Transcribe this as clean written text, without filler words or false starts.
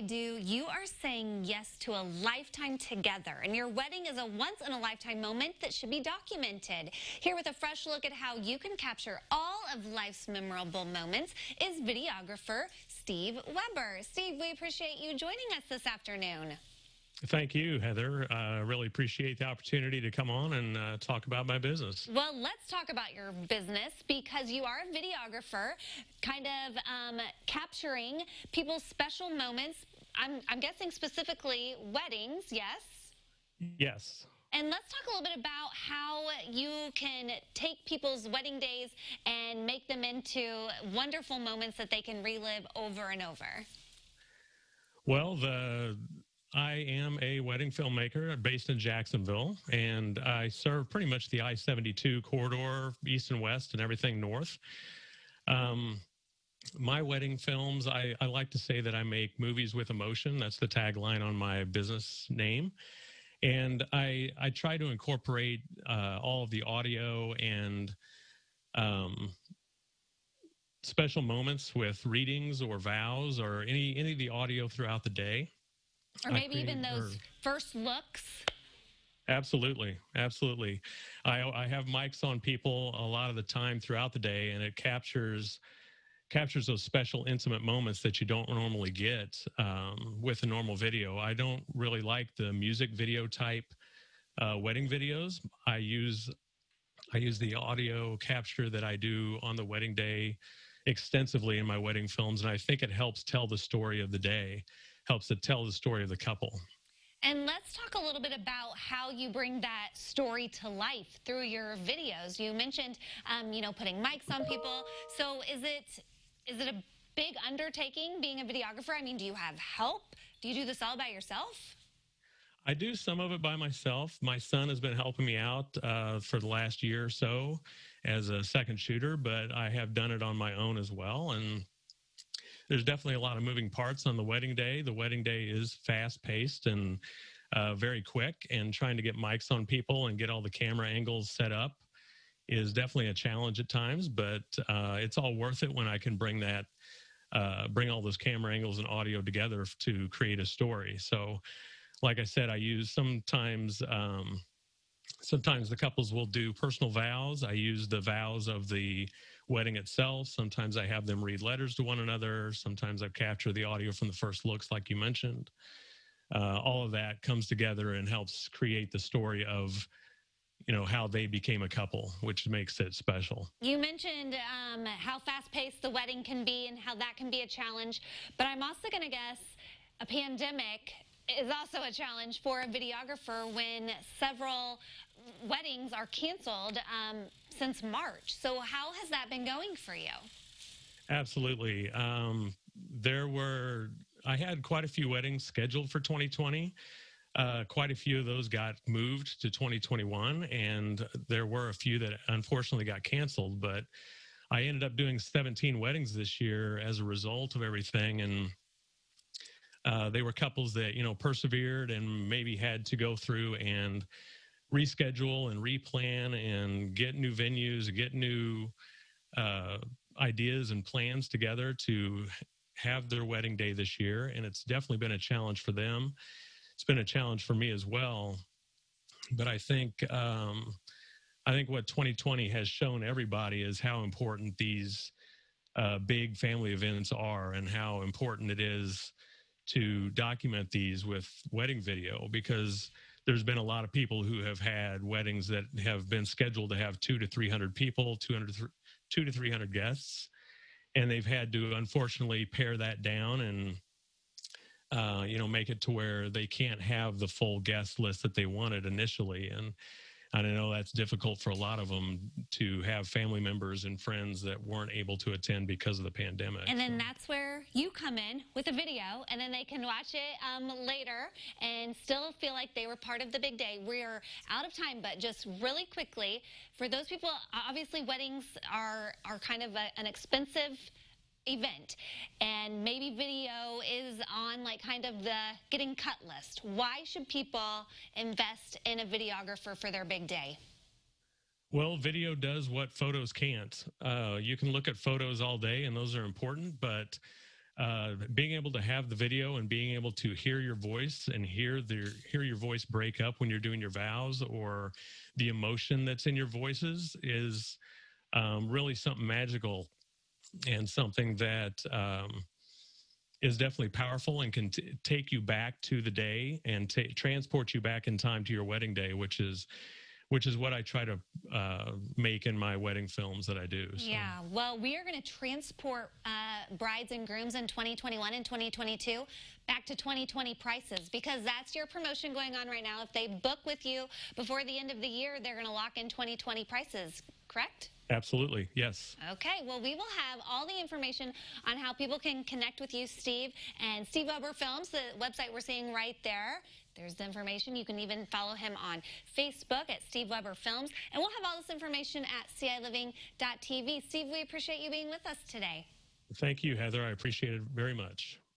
Do, you are saying yes to a lifetime together, and your wedding is a once-in-a-lifetime moment that should be documented. Here with a fresh look at how you can capture all of life's memorable moments is videographer Steve Weber. Steve, we appreciate you joining us this afternoon. Thank you, Heather. I really appreciate the opportunity to come on and talk about my business. Well, let's talk about your business because you are a videographer, kind of capturing people's special moments. I'm guessing specifically weddings, yes? Yes. And let's talk a little bit about how you can take people's wedding days and make them into wonderful moments that they can relive over and over. Well, I am a wedding filmmaker based in Jacksonville, and I serve pretty much the I-72 corridor, east and west, and everything north. My wedding films, I like to say that I make movies with emotion. That's the tagline on my business name. And I try to incorporate all of the audio and special moments with readings or vows or any of the audio throughout the day. Or maybe even those first looks. Absolutely. Absolutely. I have mics on people a lot of the time throughout the day, and it captures those special intimate moments that you don't normally get with a normal video. I don't really like the music video type wedding videos. I use the audio capture that I do on the wedding day extensively in my wedding films, and I think it helps tell the story of the day, helps to tell the story of the couple. And let's talk a little bit about how you bring that story to life through your videos. You mentioned, putting mics on people. So is it a big undertaking being a videographer? I mean, do you have help? Do you do this all by yourself? I do some of it by myself. My son has been helping me out for the last year or so as a second shooter, but I have done it on my own as well. And there's definitely a lot of moving parts on the wedding day. The wedding day is fast-paced and very quick, and trying to get mics on people and get all the camera angles set up is definitely a challenge at times, but it's all worth it when I can bring all those camera angles and audio together to create a story. So like I said, I use sometimes the couples will do personal vows. I use the vows of the wedding itself. Sometimes I have them read letters to one another. Sometimes I capture the audio from the first looks, like you mentioned. All of that comes together and helps create the story of, how they became a couple, which makes it special. You mentioned how fast-paced the wedding can be and how that can be a challenge, but I'm also going to guess a pandemic is also a challenge for a videographer when several weddings are canceled since March. So how has that been going for you? Absolutely. I had quite a few weddings scheduled for 2020. Quite a few of those got moved to 2021, and there were a few that unfortunately got canceled, but I ended up doing 17 weddings this year as a result of everything. And they were couples that, persevered and maybe had to go through and reschedule and replan and get new venues, get new ideas and plans together to have their wedding day this year. And it's definitely been a challenge for them. It's been a challenge for me as well. But I think what 2020 has shown everybody is how important these big family events are, and how important it is to document these with wedding video, because there's been a lot of people who have had weddings that have been scheduled to have 200 to 300 people, 200 to 300 guests, and they've had to unfortunately pare that down and make it to where they can't have the full guest list that they wanted initially. And I know that's difficult for a lot of them to have family members and friends that weren't able to attend because of the pandemic. And then that's where you come in with a video, and then they can watch it later and still feel like they were part of the big day. We're out of time, but just really quickly, for those people, obviously weddings are kind of an expensive event, and maybe video is on like kind of the getting cut list. Why should people invest in a videographer for their big day? Well, video does what photos can't. You can look at photos all day, and those are important, but being able to have the video and being able to hear your voice and hear your voice break up when you're doing your vows, or the emotion that's in your voices, is really something magical, and something that is definitely powerful and can take you back to the day and transport you back in time to your wedding day, which is what I try to make in my wedding films that I do. So. Yeah, well, we are going to transport brides and grooms in 2021 and 2022 back to 2020 prices, because that's your promotion going on right now. If they book with you before the end of the year, they're going to lock in 2020 prices, correct? Absolutely, yes. Okay, well, we will have all the information on how people can connect with you, Steve, and Steve Weber Films, the website we're seeing right there. There's the information. You can even follow him on Facebook at Steve Weber Films. And we'll have all this information at CILiving.tv. Steve, we appreciate you being with us today. Thank you, Heather. I appreciate it very much.